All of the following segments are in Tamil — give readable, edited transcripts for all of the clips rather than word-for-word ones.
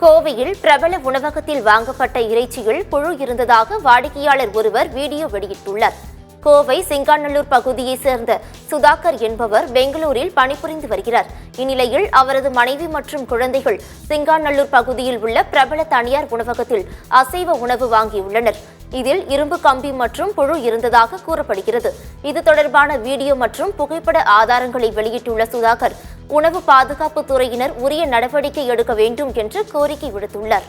கோவையில் பிரபல உணவகத்தில் வாங்கப்பட்ட இறைச்சியில் புழு இருந்ததாக வாடிக்கையாளர் ஒருவர் வீடியோ வெளியிட்டுள்ளார். கோவை சிங்காநல்லூர் பகுதியைச் சேர்ந்த சுதாகர் என்பவர் பெங்களூரில் பணிபுரிந்து வருகிறார். இந்நிலையில் அவரது மனைவி மற்றும் குழந்தைகள் சிங்காநல்லூர் பகுதியில் உள்ள பிரபல தனியார் உணவகத்தில் அசைவ உணவு வாங்கியுள்ளனர். இதில் இரும்பு கம்பி மற்றும் புழு இருந்ததாக கூறப்படுகிறது. இது தொடர்பான வீடியோ மற்றும் புகைப்பட ஆதாரங்களை வெளியிட்டுள்ள சுதாகர், உணவு பாதுகாப்பு துறையினர் உரிய நடவடிக்கை எடுக்க வேண்டும் என்று கோரிக்கை விடுத்துள்ளார்.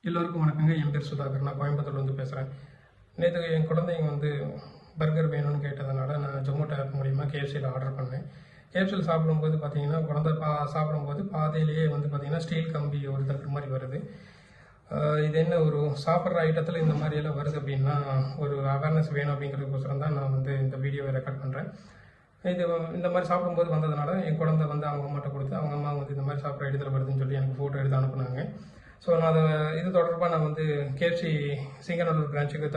எல்லோருக்கும் வணக்கங்க. என் பேர் சுதாகர். நான் கோயம்புத்தூர்லேருந்து பேசுகிறேன். நேற்று என் குழந்தைங்க பர்கர் வேணும்னு கேட்டதுனால நான் ஜொமேட்டோ ஆப் மூலிமா கேஎஃப்சியில் ஆர்டர் பண்ணேன். கேஎஃப்சியில் சாப்பிடும்போது பார்த்தீங்கன்னா குழந்தை சாப்பிடும்போது பாதையிலேயே பார்த்தீங்கன்னா ஸ்டீல் கம்பி ஒரு தட்டு மாதிரி வருது. இது என்ன ஒரு சாப்பிட்ற ஐட்டத்தில் இந்த மாதிரியெல்லாம் வருது அப்படின்னா ஒரு அவேர்னஸ் வேணும் அப்படிங்கிறதுக்கோசரம் தான் நான் இந்த வீடியோவை ரெக்கார்ட் பண்ணுறேன். இந்த மாதிரி சாப்பிடும்போது வந்ததுனால என் குழந்தை அவங்க அம்மாட்ட கொடுத்து அவங்க அம்மா இந்த மாதிரி சாப்பிட்ற இடத்துல வருதுன்னு சொல்லி எனக்கு ஃபோட்டோ எடுத்து அனுப்புனாங்க. ஸோ நான் இது தொடர்பாக நான் கேஎஃப்சி சிங்கநல்லூர் பிரான்ச்சுக்கு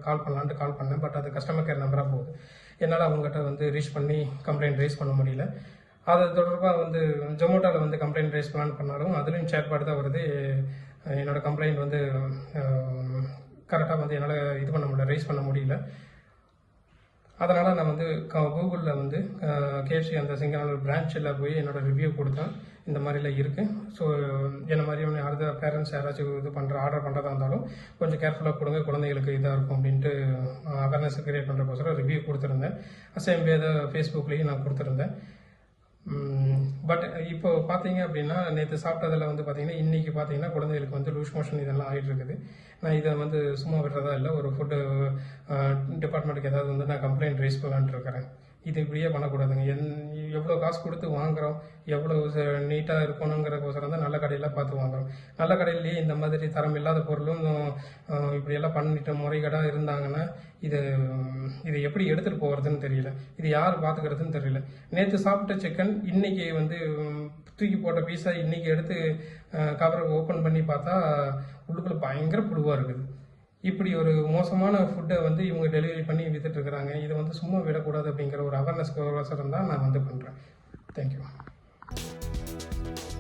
கால் பண்ணேன். பட் அது கஸ்டமர் கேர் நம்பராக போகுது. என்னால் அவங்ககிட்ட ரீச் பண்ணி கம்ப்ளைண்ட் ரைஸ் பண்ண முடியல. அது தொடர்பாக ஜொமேட்டோவில் கம்ப்ளைண்ட் ரைஸ் பண்ணாலும் அதுலேயும் சேட்பாடு தான் வருது. என்னோட கம்ப்ளைண்ட் கரெக்டாக என்னால் இது பண்ண முடியல, ரைஸ் பண்ண முடியல. அதனால் நான் கூகுளில் கேஎஃப்சி அந்த சிங்கநல்லூர் பிரான்ச்சில் போய் என்னோட ரிவ்யூ கொடுத்தேன். இந்த மாதிரிலாம் இருக்குது. ஸோ என்ன மாதிரியான அடுத்த பேரண்ட்ஸ் யாராச்சும் ஆர்டர் பண்ணுறதா இருந்தாலும் கொஞ்சம் கேர்ஃபுல்லாக கொடுங்க, குழந்தைகளுக்கு இதாக இருக்கும் அப்படின்ட்டு அவேர்னஸ் கிரியேட் பண்ணுறதுக்கோசரம் ரிவ்யூ கொடுத்துருந்தேன். சேம் வே ஃபேஸ்புக்லேயும் நான் கொடுத்துருந்தேன். பட் இப்போ பார்த்தீங்க அப்படின்னா நேற்று சாப்பிட்டதில் பார்த்தீங்கன்னா இன்றைக்கி பார்த்தீங்கன்னா குழந்தைகளுக்கு லூஸ் மோஷன் இதெல்லாம் ஆகிட்டு இருக்குது. நான் இதை சும்மா விடுறதா இல்லை, ஒரு ஃபுட்டு டிபார்ட்மெண்ட்டுக்கு ஏதாவது நான் கம்ப்ளைண்ட் ரைஸ் பண்ணலான்ட்டு இருக்கிறேன். இது இப்படியே பண்ணக்கூடாதுங்க. எவ்வளோ காசு கொடுத்து வாங்குகிறோம், எவ்வளோ நீட்டாக இருக்கணுங்கிறக்கோசரம் தான் நல்ல கடையில் பார்த்து வாங்குகிறோம். நல்ல கடையிலேயே இந்த மாதிரி தரம் இல்லாத பொருளும் இப்படியெல்லாம் பண்ணிட்டு முறைகேடாக இருந்தாங்கன்னா இது எப்படி எடுத்துகிட்டு போகிறதுன்னு தெரியல. இது யார் பார்த்துக்கிறதுன்னு தெரியல. நேற்று சாப்பிட்ட சிக்கன் இன்னைக்கு தூக்கி போட்ட பீஸா இன்னைக்கு எடுத்து கவரை ஓப்பன் பண்ணி பார்த்தா உள்ளுக்குள்ள பயங்கர புழுவாக இருக்குது. இப்படி ஒரு மோசமான ஃபுட்டை இவங்க டெலிவரி பண்ணி வித்துட்டு இருக்கிறாங்க. இதை சும்மா விடக்கூடாது அப்படிங்கிற ஒரு அவேர்னஸ் கோசரம் தான் நான் பண்ணுறேன். தேங்க்யூ.